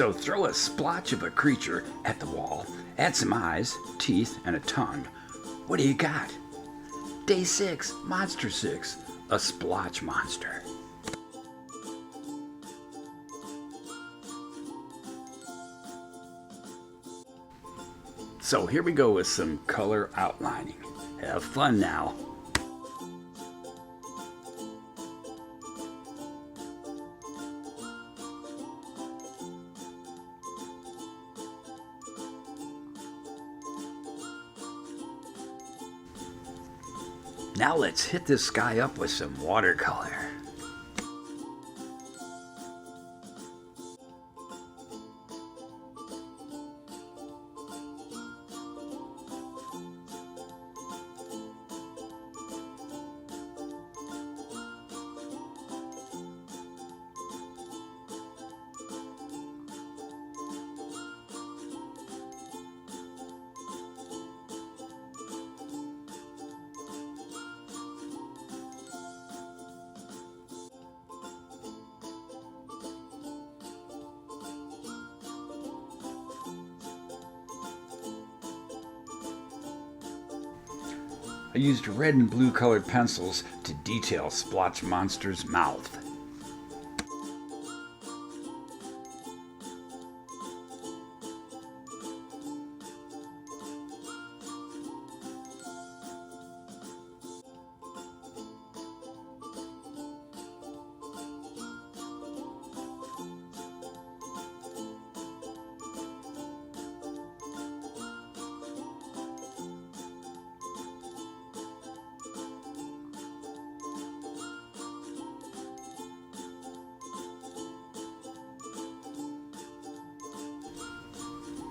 So throw a splotch of a creature at the wall, add some eyes, teeth, and a tongue. What do you got? Day 6, Monster 6, a Splotch monster. So here we go with some color outlining. Have fun now. Now let's hit this guy up with some watercolor. I used red and blue colored pencils to detail Splotch Monster's mouth.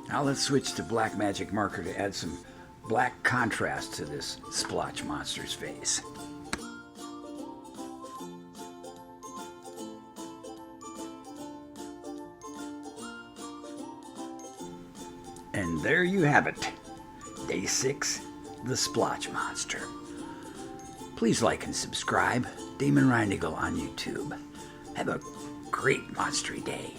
Now let's switch to black magic marker to add some black contrast to this Splotch monster's face. And there you have it. Day 6, the Splotch monster. Please like and subscribe. Damon Reinigal on YouTube. Have a great monstery day.